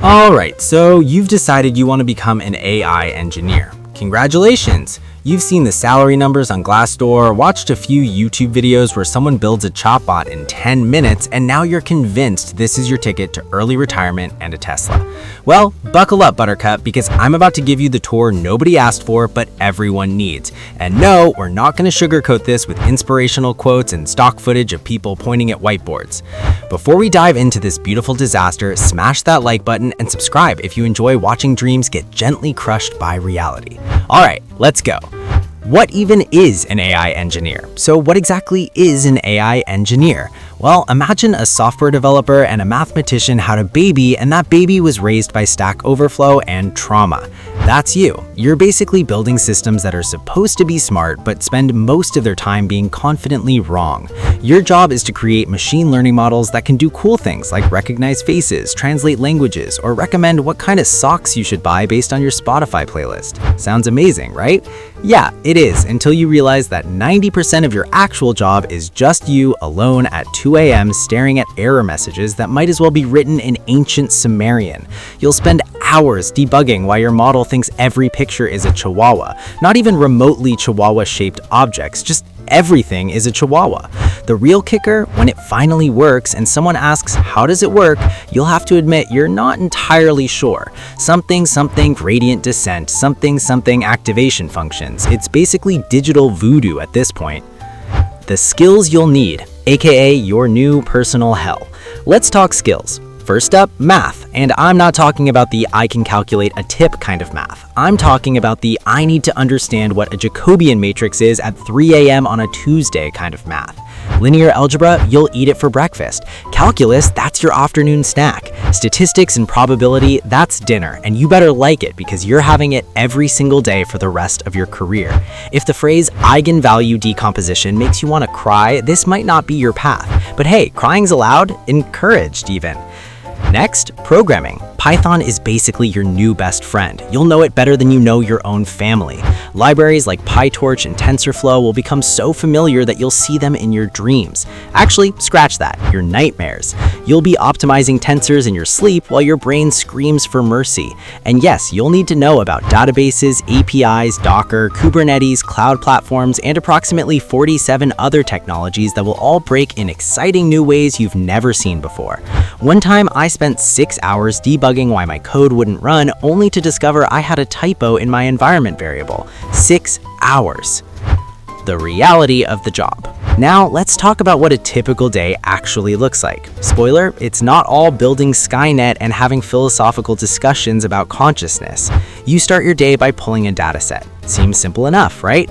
Alright, so you've decided you want to become an AI engineer. Congratulations! You've seen the salary numbers on Glassdoor, watched a few YouTube videos where someone builds a chatbot in 10 minutes, and now you're convinced this is your ticket to early retirement and a Tesla. Well, buckle up, Buttercup, because I'm about to give you the tour nobody asked for, but everyone needs. And no, we're not going to sugarcoat this with inspirational quotes and stock footage of people pointing at whiteboards. Before we dive into this beautiful disaster, smash that like button and subscribe if you enjoy watching dreams get gently crushed by reality. Alright, let's go. What even is an AI engineer? So what exactly is an AI engineer? Well, imagine a software developer and a mathematician had a baby, and that baby was raised by Stack Overflow and trauma. That's you. You're basically building systems that are supposed to be smart, but spend most of their time being confidently wrong. Your job is to create machine learning models that can do cool things like recognize faces, translate languages, or recommend what kind of socks you should buy based on your Spotify playlist. Sounds amazing, right? Yeah, it is, until you realize that 90% of your actual job is just you alone at 2 a.m. staring at error messages that might as well be written in ancient Sumerian. You'll spend hours debugging why your model thinks every picture is a chihuahua. Not even remotely chihuahua-shaped objects, just everything is a chihuahua. The real kicker, when it finally works and someone asks, how does it work? You'll have to admit you're not entirely sure. Something gradient descent, something activation functions. It's basically digital voodoo at this point. The skills you'll need, aka your new personal hell. Let's talk skills. First up, math. And I'm not talking about the I can calculate a tip kind of math. I'm talking about the I need to understand what a Jacobian matrix is at 3 a.m. on a Tuesday kind of math. Linear algebra, you'll eat it for breakfast. Calculus, that's your afternoon snack. Statistics and probability, that's dinner, and you better like it because you're having it every single day for the rest of your career. If the phrase eigenvalue decomposition makes you want to cry, this might not be your path. But hey, crying's allowed, encouraged even. Next, programming. Python is basically your new best friend. You'll know it better than you know your own family. Libraries like PyTorch and TensorFlow will become so familiar that you'll see them in your dreams. Actually, scratch that, your nightmares. You'll be optimizing tensors in your sleep while your brain screams for mercy. And yes, you'll need to know about databases, APIs, Docker, Kubernetes, cloud platforms, and approximately 47 other technologies that will all break in exciting new ways you've never seen before. One time, I spent 6 hours debugging why my code wouldn't run, only to discover I had a typo in my environment variable. 6 hours. The reality of the job. Now, let's talk about what a typical day actually looks like. Spoiler, it's not all building Skynet and having philosophical discussions about consciousness. You start your day by pulling a dataset. Seems simple enough, right?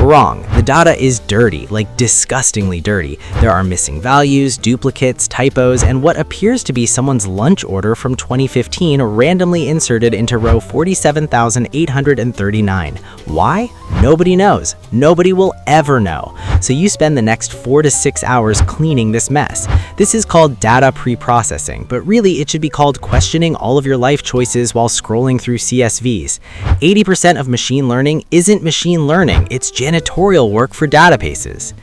Wrong. The data is dirty, like disgustingly dirty. There are missing values, duplicates, typos, and what appears to be someone's lunch order from 2015 randomly inserted into row 47,839. Why? Nobody knows. Nobody will ever know. So you spend the next 4 to 6 hours cleaning this mess. This is called data pre-processing, but really it should be called questioning all of your life choices while scrolling through CSVs. 80% of machine learning isn't machine learning, it's janitorial work for databases.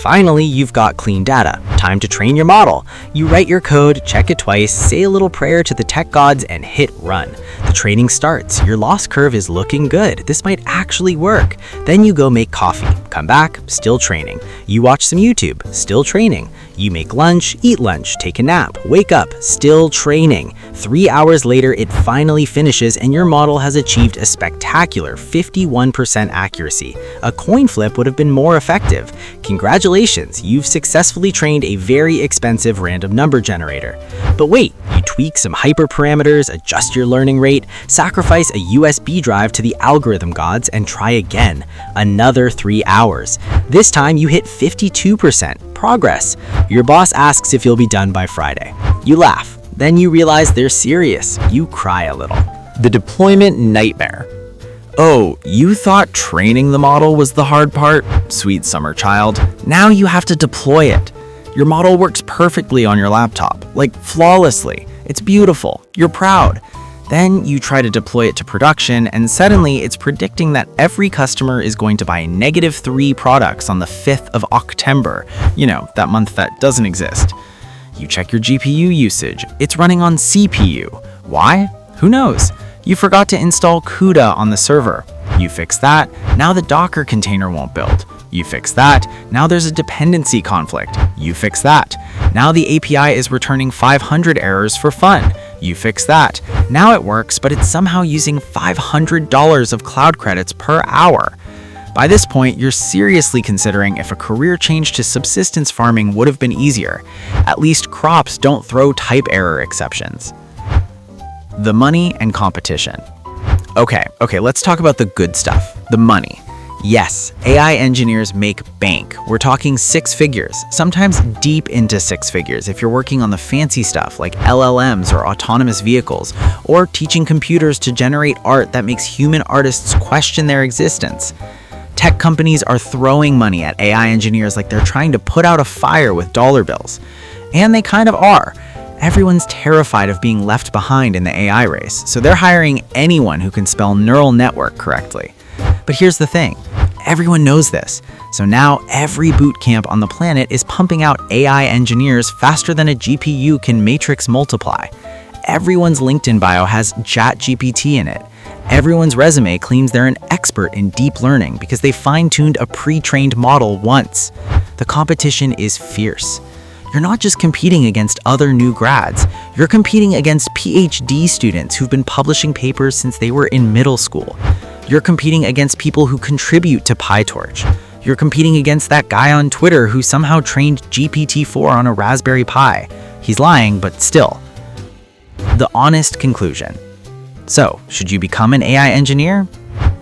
Finally, you've got clean data. Time to train your model. You write your code, check it twice, say a little prayer to the tech gods, and hit run. The training starts. Your loss curve is looking good. This might actually work. Then you go make coffee. Come back, still training. You watch some YouTube, still training. You make lunch, eat lunch, take a nap, wake up, still training. 3 hours later, it finally finishes and your model has achieved a spectacular 51% accuracy. A coin flip would have been more effective. Congratulations, you've successfully trained a very expensive random number generator. But wait, you tweak some hyperparameters, adjust your learning rate, sacrifice a USB drive to the algorithm gods, and try again. Another 3 hours. This time you hit 52%. Progress. Your boss asks if you'll be done by Friday. You laugh. Then you realize they're serious. You cry a little. The deployment nightmare. Oh, you thought training the model was the hard part? Sweet summer child. Now you have to deploy it. Your model works perfectly on your laptop, like flawlessly. It's beautiful. You're proud. Then you try to deploy it to production, and suddenly it's predicting that every customer is going to buy -3 products on the 5th of October. You know, that month that doesn't exist. You check your GPU usage. It's running on CPU. Why? Who knows? You forgot to install CUDA on the server. You fix that, now the Docker container won't build. You fix that, now there's a dependency conflict. You fix that. Now the API is returning 500 errors for fun. You fix that. Now it works, but it's somehow using $500 of cloud credits per hour. By this point, you're seriously considering if a career change to subsistence farming would have been easier. At least crops don't throw type error exceptions. The money and competition. Okay, let's talk about the good stuff, the money. Yes, AI engineers make bank. We're talking six figures, sometimes deep into six figures if you're working on the fancy stuff like LLMs or autonomous vehicles, or teaching computers to generate art that makes human artists question their existence. Tech companies are throwing money at AI engineers like they're trying to put out a fire with dollar bills. And they kind of are. Everyone's terrified of being left behind in the AI race, so they're hiring anyone who can spell neural network correctly. But here's the thing, everyone knows this, so now every boot camp on the planet is pumping out AI engineers faster than a GPU can matrix multiply. Everyone's LinkedIn bio has ChatGPT in it. Everyone's resume claims they're an expert in deep learning because they fine-tuned a pre-trained model once. The competition is fierce. You're not just competing against other new grads, you're competing against PhD students who've been publishing papers since they were in middle school. You're competing against people who contribute to PyTorch. You're competing against that guy on Twitter who somehow trained GPT-4 on a Raspberry Pi. He's lying, but still. The honest conclusion. So, should you become an AI engineer?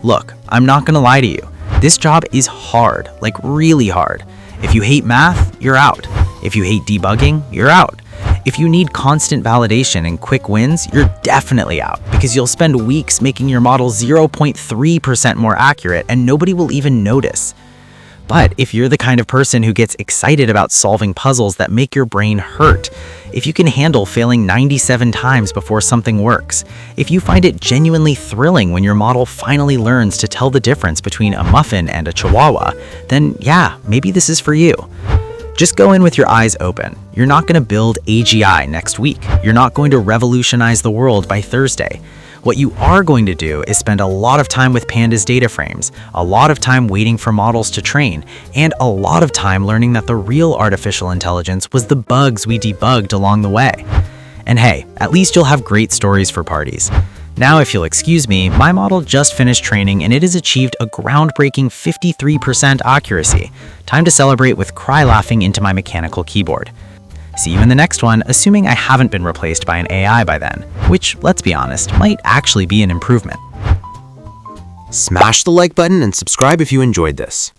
Look, I'm not gonna lie to you. This job is hard, like really hard. If you hate math, you're out. If you hate debugging, you're out. If you need constant validation and quick wins, you're definitely out because you'll spend weeks making your model 0.3% more accurate and nobody will even notice. But if you're the kind of person who gets excited about solving puzzles that make your brain hurt, if you can handle failing 97 times before something works, if you find it genuinely thrilling when your model finally learns to tell the difference between a muffin and a chihuahua, then yeah, maybe this is for you. Just go in with your eyes open. You're not going to build AGI next week. You're not going to revolutionize the world by Thursday. What you are going to do is spend a lot of time with pandas data frames, a lot of time waiting for models to train, and a lot of time learning that the real artificial intelligence was the bugs we debugged along the way. And hey, at least you'll have great stories for parties. Now, if you'll excuse me, my model just finished training and it has achieved a groundbreaking 53% accuracy. Time to celebrate with cry laughing into my mechanical keyboard. See you in the next one, assuming I haven't been replaced by an AI by then, which, let's be honest, might actually be an improvement. Smash the like button and subscribe if you enjoyed this.